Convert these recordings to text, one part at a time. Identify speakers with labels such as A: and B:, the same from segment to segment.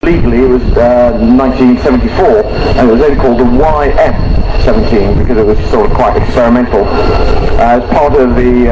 A: legally it was 1974, and it was then called the YF-17 because it was sort of quite experimental. As part of the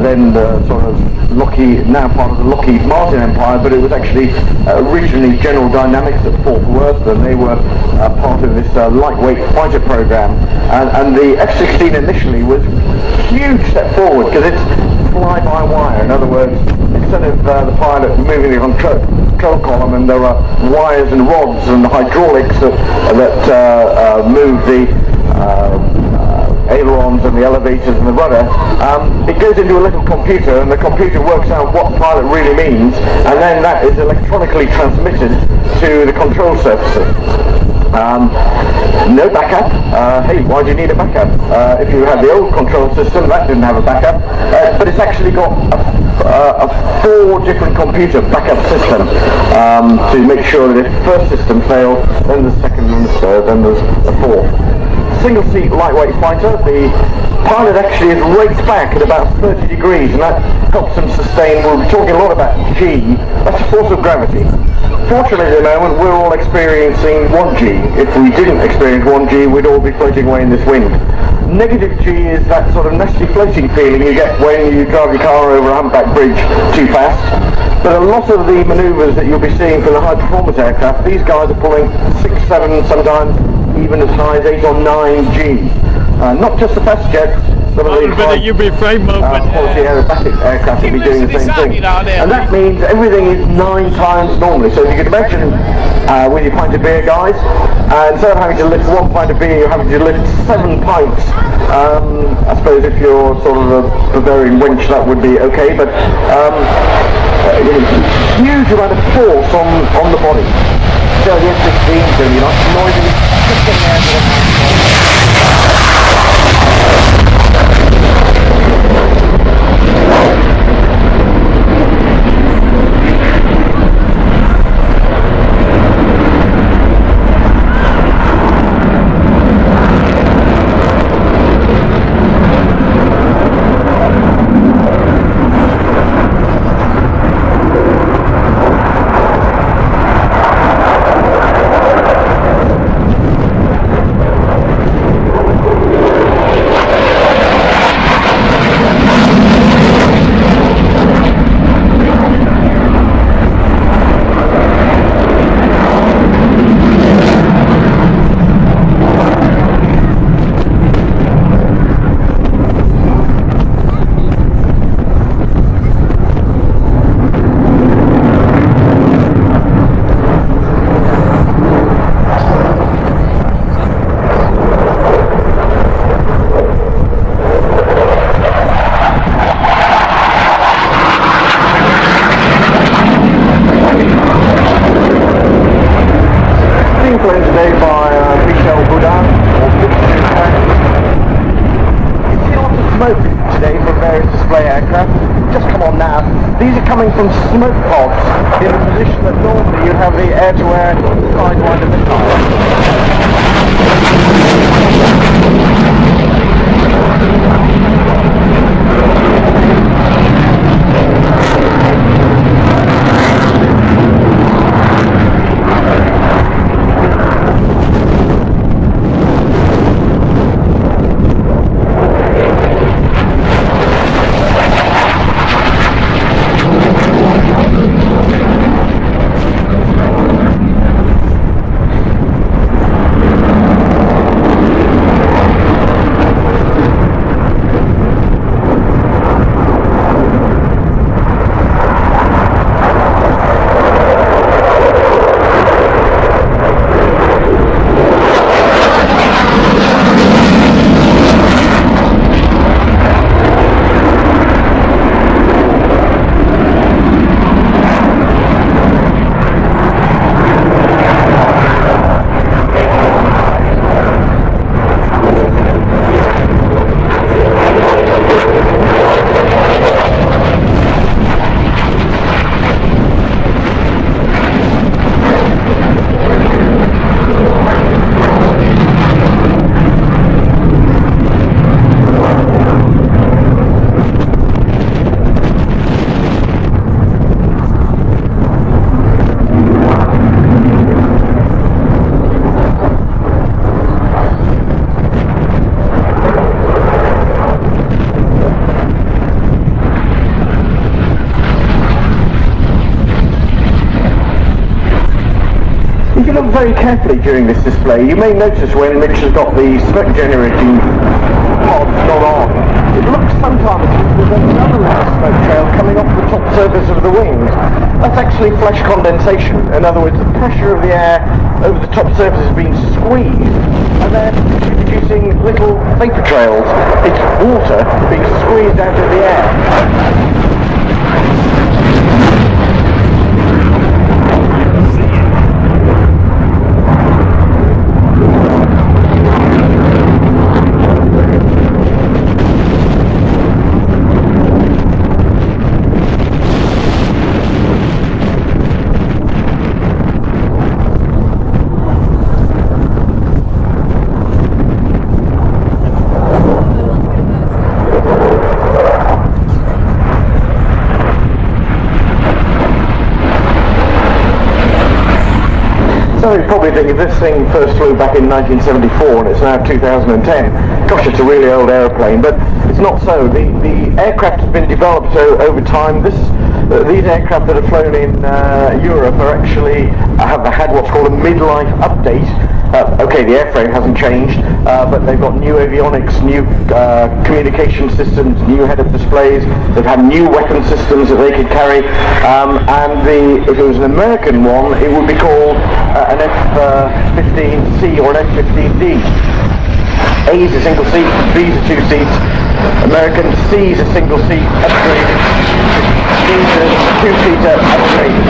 A: then the sort of now part of the Lockheed Martin empire, but it was actually originally General Dynamics at Fort Worth, and they were part of this lightweight fighter program. And the F-16 initially was a huge step forward because it's fly-by-wire. In other words, instead of the pilot moving the control column, and there are wires and rods and hydraulics that move the ailerons and the elevators and the rudder, it goes into a little computer, and the computer works out what the pilot really means, and then that is electronically transmitted to the control surfaces. No backup. Hey, why do you need a backup? If you had the old control system, that didn't have a backup, but it's actually got a 4 different computer backup system to make sure that if the first system fails, then the second and the third, then there's a fourth. Single-seat lightweight fighter, the pilot actually is raised back at about 30 degrees, and that helps them sustain. We're talking a lot about G, that's the force of gravity. Fortunately at the moment we're all experiencing 1G. If we didn't experience 1G, we'd all be floating away in this wind. Negative G is that sort of nasty floating feeling you get when you drive your car over a humpback bridge too fast. But a lot of the manoeuvres that you'll be seeing from the high performance aircraft, these guys are pulling 6, 7, sometimes even as high as 8 or 9G. Not just the fast jets, some of the quality aerobatic aircraft will be doing the same thing. And that means everything is 9 times normally. So you can imagine with your pint of beer, guys, instead of having to lift 1 pint of beer, you're having to lift 7 pints. I suppose if you're sort of a Bavarian wench, that would be okay, but huge amount of force on the body. So the F-16 is going to be nice and noisy, just getting out of the coming from smoke pods in a position that normally you'd have the air-to-air sidewinder missile. you look very carefully during this display, you may notice when Mitch has got the smoke generating pods not on, it looks sometimes as if there's another little smoke trail coming off the top surface of the wings. That's actually flash condensation. In other words, the pressure of the air over the top surface is being squeezed, and they're producing little vapor trails. It's water being squeezed out of the air. So you probably think if this thing first flew back in 1974 and it's now 2010, gosh, it's a really old aeroplane, but it's not so. The aircraft has been developed over time. These aircraft that are flown in Europe are actually have had what's called a midlife update. Okay, the airframe hasn't changed, but they've got new avionics, new communication systems, new head-up displays. They've had new weapon systems that they could carry. If it was an American one, it would be called an F-16C or an F-15D. A is a single seat, B is a two seats. American C is a single seat, upgraded. D is a two-seater, upgraded.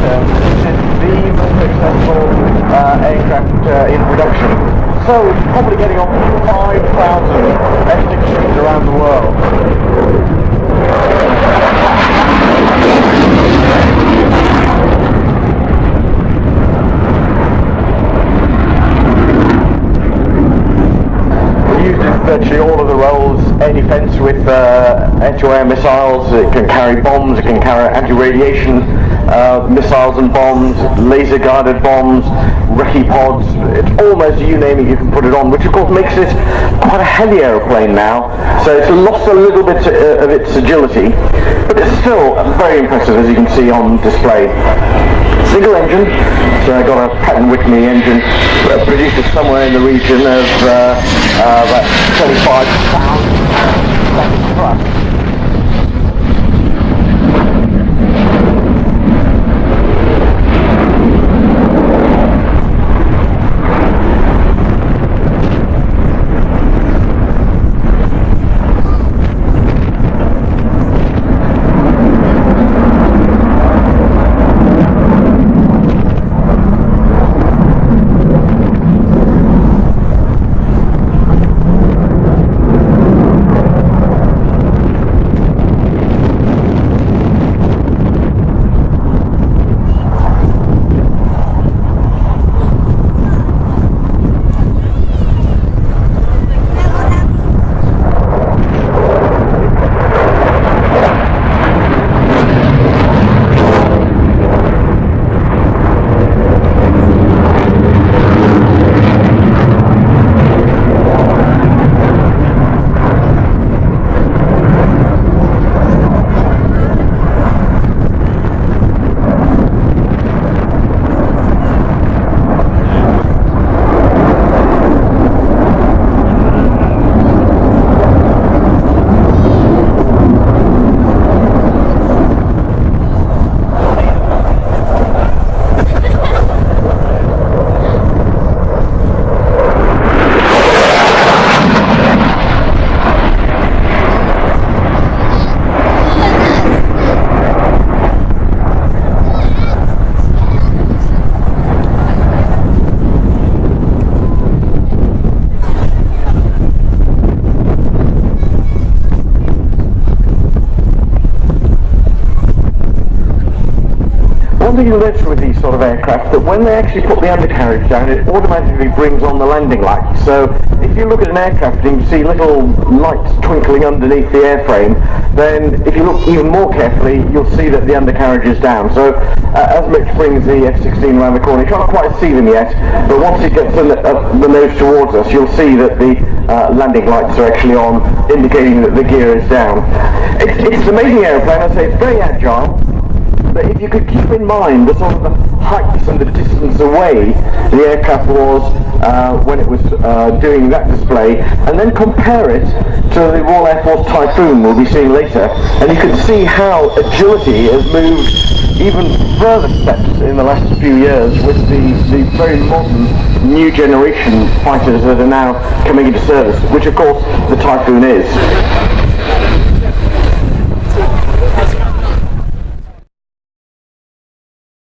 A: this is the most successful aircraft in production. So it's probably getting on 5,000 F-16s around the world. Virtually all of the roles, air defence with air-to-air missiles. It can carry bombs, it can carry anti-radiation missiles and bombs, laser-guided bombs, recce pods. It's almost, you name it, you can put it on, which of course makes it quite a heavy aeroplane now. So it's lost a little bit of its agility, but it's still very impressive, as you can see on display. Single engine, so I got a Pratt & Whitney engine, produced somewhere in the region of about 25 pounds thrust. One thing you notice with these sort of aircraft, that when they actually put the undercarriage down, it automatically brings on the landing lights. So if you look at an aircraft and you see little lights twinkling underneath the airframe, then if you look even more carefully, you'll see that the undercarriage is down. So as Mitch brings the F-16 around the corner, you can't quite see them yet, but once it gets the nose towards us, you'll see that the landing lights are actually on, indicating that the gear is down. It's an amazing airplane. I say it's very agile. But if you could keep in mind the sort of the heights and the distance away the aircraft was when it was doing that display, and then compare it to the Royal Air Force Typhoon we'll be seeing later, and you can see how agility has moved even further steps in the last few years with the very modern new generation fighters that are now coming into service, which of course the Typhoon is.